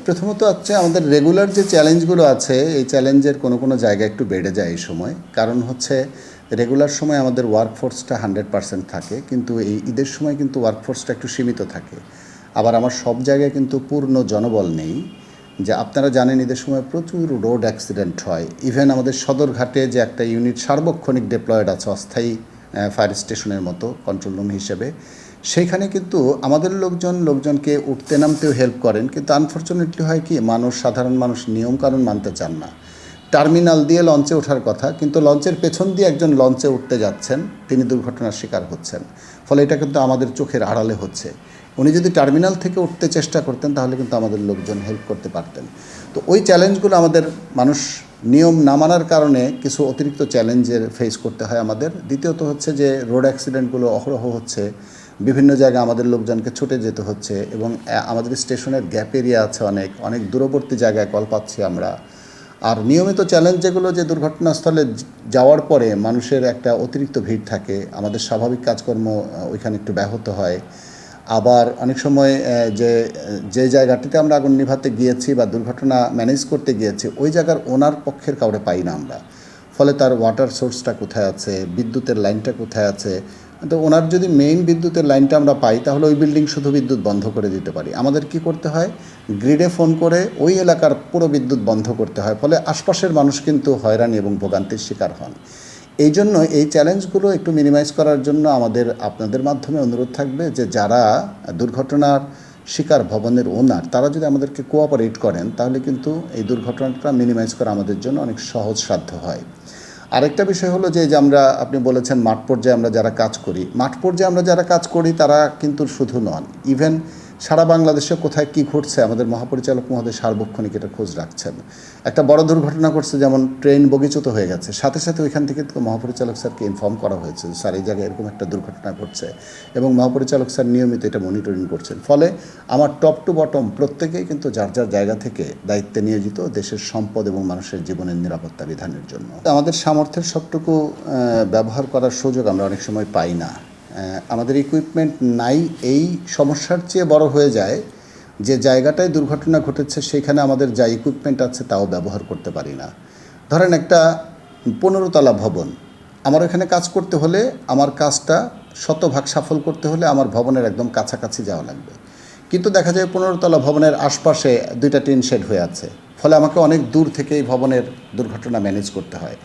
প্রথমত হচ্ছে আমাদের রেগুলার যে চ্যালেঞ্জগুলো আছে এই চ্যালেঞ্জের কোনো জায়গায় একটু বেড়ে যায় এই সময়। কারণ হচ্ছে রেগুলার সময় আমাদের ওয়ার্কফোর্সটা 100% থাকে, কিন্তু এই ঈদের সময় কিন্তু ওয়ার্কফোর্সটা একটু সীমিত থাকে। আবার আমার সব জায়গায় কিন্তু পূর্ণ জনবল নেই। যে আপনারা জানেন ঈদের সময় প্রচুর রোড অ্যাক্সিডেন্ট হয়। ইভেন আমাদের সদরঘাটে যে একটা ইউনিট সার্বক্ষণিক ডিপ্লয়েড আছে অস্থায়ী ফায়ার স্টেশনের মতো কন্ট্রোল রুম হিসেবে, সেইখানে কিন্তু আমাদের লোকজনকে উঠতে নামতেও হেল্প করেন, কিন্তু আনফর্চুনেটলি হয় কি, সাধারণ মানুষ নিয়মকানুন মানতে চান না। টার্মিনাল দিয়ে লঞ্চে ওঠার কথা, কিন্তু লঞ্চের পেছন দিয়ে একজন লঞ্চে উঠতে যাচ্ছেন, তিনি দুর্ঘটনার শিকার হচ্ছেন। ফলে এটা কিন্তু আমাদের চোখের আড়ালে হচ্ছে। উনি যদি টার্মিনাল থেকে উঠতে চেষ্টা করতেন তাহলে কিন্তু আমাদের লোকজন হেল্প করতে পারতেন। তো ওই চ্যালেঞ্জগুলো আমাদের মানুষ নিয়ম না মানার কারণে কিছু অতিরিক্ত চ্যালেঞ্জের ফেস করতে হয় আমাদের। দ্বিতীয়ত হচ্ছে যে রোড অ্যাক্সিডেন্টগুলো অহরহ হচ্ছে, বিভিন্ন জায়গায় আমাদের লোকজনকে ছুটে যেতে হচ্ছে, এবং আমাদের স্টেশনের গ্যাপ এরিয়া আছে, অনেক দূরবর্তী জায়গায় কল পাচ্ছি আমরা। আর নিয়মিত চ্যালেঞ্জ যেগুলো, যে দুর্ঘটনাস্থলে যাওয়ার পরে মানুষের একটা অতিরিক্ত ভিড় থাকে, আমাদের স্বাভাবিক কাজকর্ম ওইখানে একটু ব্যাহত হয়। আবার অনেক সময় যে জায়গাটিতে আমরা আগুন নিভাতে গিয়েছি বা দুর্ঘটনা ম্যানেজ করতে গিয়েছি, ওই জায়গার ওনার পক্ষের কাউরে পাই না আমরা। ফলে তার ওয়াটার সোর্সটা কোথায় আছে, বিদ্যুতের লাইনটা কোথায় আছে, তো ওনার যদি মেইন বিদ্যুতের লাইনটা আমরা পাই তাহলে ওই বিল্ডিং শুধু বিদ্যুৎ বন্ধ করে দিতে পারি। আমাদের কি করতে হয়, গ্রিডে ফোন করে ওই এলাকার পুরো বিদ্যুৎ বন্ধ করতে হয়। ফলে আশপাশের মানুষ কিন্তু হয়রানি এবং ভোগান্তির শিকার হন। এই জন্য এই চ্যালেঞ্জগুলো একটু মিনিমাইজ করার জন্য আমাদের আপনাদের মাধ্যমে অনুরোধ থাকবে যে যারা দুর্ঘটনার শিকার ভবনের ওনার, তারা যদি আমাদেরকে কোঅপারেট করেন তাহলে কিন্তু এই দুর্ঘটনাটা মিনিমাইজ করা আমাদের জন্য অনেক সহজসাধ্য হয়। আরেকটা বিষয় হলো যে আপনি বলেছেন মাঠ পর্যায়ে আমরা যারা কাজ করি তারা কিন্তু শুধু নন, ইভেন সারা বাংলাদেশে কোথায় কী ঘটছে আমাদের মহাপরিচালক মহোদয় সার্বক্ষণিক এটা খোঁজ রাখছেন। একটা বড় দুর্ঘটনা ঘটছে, যেমন ট্রেন বগিচ্যুত হয়ে গেছে, সাথে সাথে ওইখান থেকে মহাপরিচালক স্যারকে ইনফর্ম করা হয়েছে স্যার এই জায়গায় এরকম একটা দুর্ঘটনা ঘটছে, এবং মহাপরিচালক স্যার নিয়মিত এটা মনিটরিং করছেন। ফলে আমার টপ টু বটম প্রত্যেকেই কিন্তু যার জায়গা থেকে দায়িত্বে নিয়োজিত দেশের সম্পদ এবং মানুষের জীবনের নিরাপত্তা বিধানের জন্য। আমাদের সামর্থ্যের সবটুকু ব্যবহার করার সুযোগ আমরা অনেক সময় পাই না। আমাদের ইকুইপমেন্ট নাই, এই সমস্যার চেয়ে বড় হয়ে যায় যে জায়গাটায় দুর্ঘটনা ঘটেছে সেখানে আমাদের যা ইকুইপমেন্ট আছে তাও ব্যবহার করতে পারি না। ধরেন একটা 15 তলা ভবন, আমার এখানে কাজ করতে হলে, আমার কাজটা শতভাগ সফল করতে হলে আমার ভবনের একদম কাছাকাছি যাওয়া লাগবে, কিন্তু দেখা যায় 15 তলা ভবনের আশপাশে 2টা টিন শেড হয়ে আছে। ফলে আমাকে অনেক দূর থেকে এই ভবনের দুর্ঘটনা ম্যানেজ করতে হয়।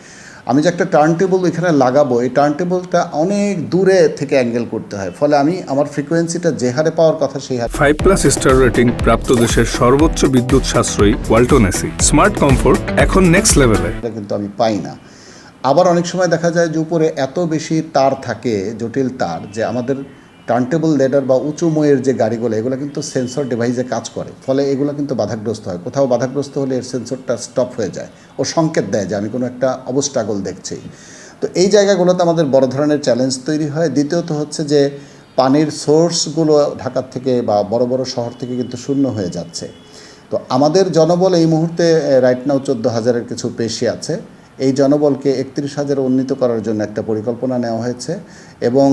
আমি যে একটা টার্ন টেবল এখানে লাগাবো, এই টার্ন টেবলটা অনেক দূরে থেকে অ্যাঙ্গেল করতে হয়। ফলে আমি আমার ফ্রিকোয়েন্সিটা যে হারে পাওয়ার কথা সেই হারে 5+ স্টার রেটিং প্রাপ্ত দেশের সর্বোচ্চ বিদ্যুৎ সাশ্রয়ী ওয়ালটন এসি স্মার্ট কমফোর্ট এখন নেক্সট লেভেলে কিন্তু আমি পাই না। আবার অনেক সময় দেখা যায় যে উপরে এত বেশি তার থাকে, জটিল তার, যে আমাদের টার্নটেবল লেডার বা উঁচু ময়ের যে গাড়িগুলো, এগুলো কিন্তু সেন্সর ডিভাইসে কাজ করে। ফলে এগুলো কিন্তু বাধাগ্রস্ত হয়। কোথাও বাধাগ্রস্ত হলে এর সেন্সরটা স্টপ হয়ে যায়, ও সংকেত দেয় যে আমি কোনো একটা অবস্ট্রাগল দেখছি। তো এই জায়গাগুলোতে আমাদের বড় ধরনের চ্যালেঞ্জ তৈরি হয়। দ্বিতীয়ত হচ্ছে যে পানির সোর্সগুলো ঢাকার থেকে বা বড় বড় শহর থেকে কিন্তু শূন্য হয়ে যাচ্ছে। তো আমাদের জনবল এই মুহূর্তে রাইট নাও 14,000-এর কিছু বেশি আছে। এই জনবলকে 31,000 উন্নীত করার জন্য একটা পরিকল্পনা নেওয়া হয়েছে, এবং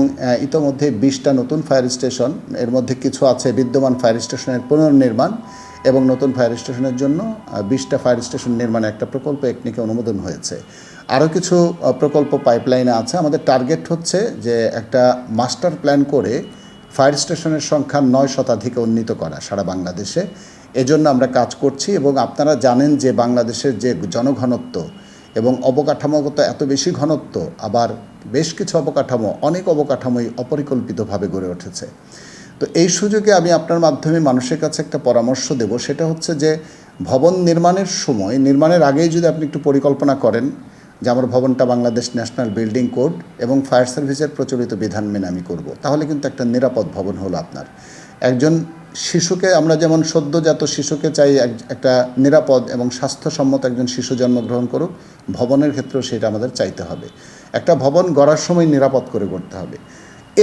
ইতোমধ্যে 20টা নতুন ফায়ার স্টেশন, এর মধ্যে কিছু আছে বিদ্যমান ফায়ার স্টেশনের পুনর্নির্মাণ, এবং নতুন ফায়ার স্টেশনের জন্য 20টা ফায়ার স্টেশন নির্মাণে একটা প্রকল্প একনিকে অনুমোদন হয়েছে। আরও কিছু প্রকল্প পাইপলাইনে আছে। আমাদের টার্গেট হচ্ছে যে একটা মাস্টার প্ল্যান করে ফায়ার স্টেশনের সংখ্যা 9 শতাধিকে উন্নীত করা সারা বাংলাদেশে। এজন্য আমরা কাজ করছি, এবং আপনারা জানেন যে বাংলাদেশের যে জনঘনত্ব এবং অবকাঠামোগত এত বেশি ঘনত্ব, আবার বেশ কিছু অনেক অবকাঠামোই অপরিকল্পিতভাবে গড়ে উঠেছে। তো এই সুযোগে আমি আপনার মাধ্যমে মানুষের কাছে একটা পরামর্শ দেব, সেটা হচ্ছে যে ভবন নির্মাণের সময়, নির্মাণের আগেই যদি আপনি একটু পরিকল্পনা করেন যে আমার ভবনটা বাংলাদেশ ন্যাশনাল বিল্ডিং কোড এবং ফায়ার সার্ভিসের প্রচলিত বিধান মেনে আমি করব, তাহলে কিন্তু একটা নিরাপদ ভবন হলো আপনার। একজন শিশুকে, আমরা যেমন সদ্যজাত শিশুকে চাই একটা নিরাপদ এবং স্বাস্থ্যসম্মত একজন শিশু জন্মগ্রহণ করুক, ভবনের ক্ষেত্রেও সেটা আমাদের চাইতে হবে। একটা ভবন গড়ার সময় নিরাপদ করে গড়তে হবে।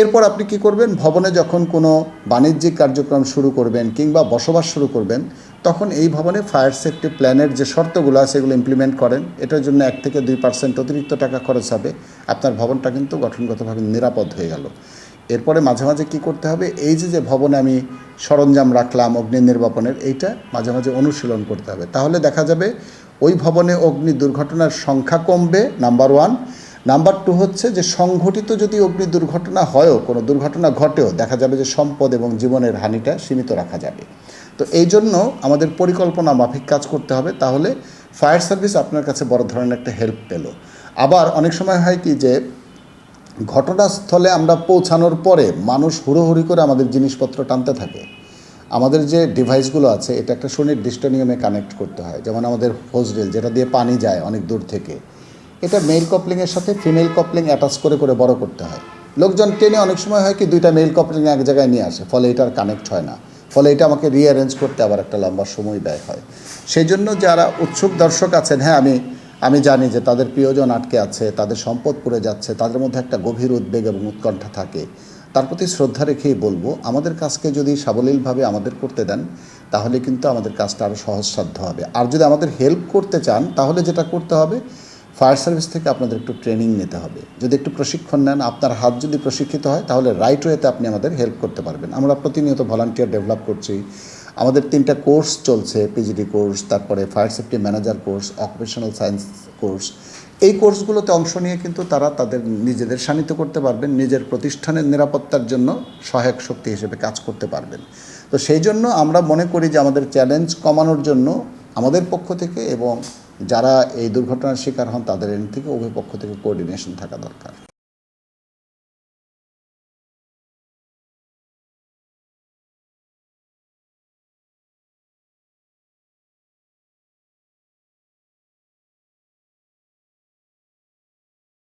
এরপর আপনি কি করবেন, ভবনে যখন কোনো বাণিজ্যিক কার্যক্রম শুরু করবেন কিংবা বসবাস শুরু করবেন, তখন এই ভবনে ফায়ার সেফটি প্ল্যানের যে শর্তগুলো আছে সেগুলো ইমপ্লিমেন্ট করেন। এটার জন্য 1 থেকে 2% অতিরিক্ত টাকা খরচ হবে, আপনার ভবনটা কিন্তু গঠনগতভাবে নিরাপদ হয়ে গেল। এরপরে মাঝে মাঝে কী করতে হবে, এই যে ভবনে আমি সরঞ্জাম রাখলাম অগ্নি নির্বাপনের, এইটা মাঝে মাঝে অনুশীলন করতে হবে। তাহলে দেখা যাবে ওই ভবনে অগ্নি দুর্ঘটনার সংখ্যা কমবে, নাম্বার 1। নাম্বার 2 হচ্ছে যে সংঘটিত যদি অগ্নি দুর্ঘটনা হয়ও, কোনো দুর্ঘটনা ঘটেও, দেখা যাবে যে সম্পদ এবং জীবনের হানিটা সীমিত রাখা যাবে। তো এই জন্য আমাদের পরিকল্পনা মাফিক কাজ করতে হবে, তাহলে ফায়ার সার্ভিস আপনার কাছে বড় ধরনের একটা হেল্প পেল। আবার অনেক সময় হয় কি যে ঘটনাস্থলে আমরা পৌঁছানোর পরে মানুষ হুড়োহুড়ি করে আমাদের জিনিসপত্র টানতে থাকে। আমাদের যে ডিভাইসগুলো আছে এটা একটা সুনির্দিষ্ট নিয়মে কানেক্ট করতে হয়, যেমন আমাদের হোজ রেল যেটা দিয়ে পানি যায় অনেক দূর থেকে, এটা মেল কপলিংয়ের সাথে ফিমেল কপলিং অ্যাটাচ করে করে বড় করতে হয়। লোকজন টেনে অনেক সময় হয় কি 2টা মেল কপলিং এক জায়গায় নিয়ে আসে, ফলে এটার কানেক্ট হয় না, ফলে এটা আমাকে রিঅ্যারেঞ্জ করতে আবার একটা লম্বা সময় ব্যয় হয়। সেই জন্য যারা উৎসুক দর্শক আছেন, হ্যাঁ আমি জানি যে তাদের প্রিয়জন আটকে আছে, তাদের সম্পদ পুড়ে যাচ্ছে, তাদের মধ্যে একটা গভীর উদ্বেগ এবং উৎকণ্ঠা থাকে, তার প্রতি শ্রদ্ধা রেখেই বলবো আমাদের কাজকে যদি সাবলীলভাবে আমাদের করতে দেন তাহলে কিন্তু আমাদের কাজটা আরও সহজসাধ্য হবে। আর যদি আমাদের হেল্প করতে চান তাহলে যেটা করতে হবে, ফায়ার সার্ভিস থেকে আপনাদের একটু ট্রেনিং নিতে হবে। যদি একটু প্রশিক্ষণ নেন, আপনার হাত যদি প্রশিক্ষিত হয় তাহলে রাইট ওয়েতে আপনি আমাদের হেল্প করতে পারবেন। আমরা প্রতিনিয়ত ভলান্টিয়ার ডেভেলপ করছি। আমাদের 3টা কোর্স চলছে, পিজিডি কোর্স, তারপরে fire safety manager course, occupational science course. এই কোর্সগুলোতে অংশ নিয়ে কিন্তু তারা তাদের নিজেদের শানিত করতে পারবেন, নিজের প্রতিষ্ঠানের নিরাপত্তার জন্য সহায়ক শক্তি হিসেবে কাজ করতে পারবেন। তো সেই জন্য আমরা মনে করি যে আমাদের চ্যালেঞ্জ কমানোর জন্য আমাদের পক্ষ থেকে এবং যারা এই দুর্ঘটনার শিকার হন তাদের এন্ড থেকে উভয় পক্ষ থেকে কোঅর্ডিনেশন থাকা দরকার।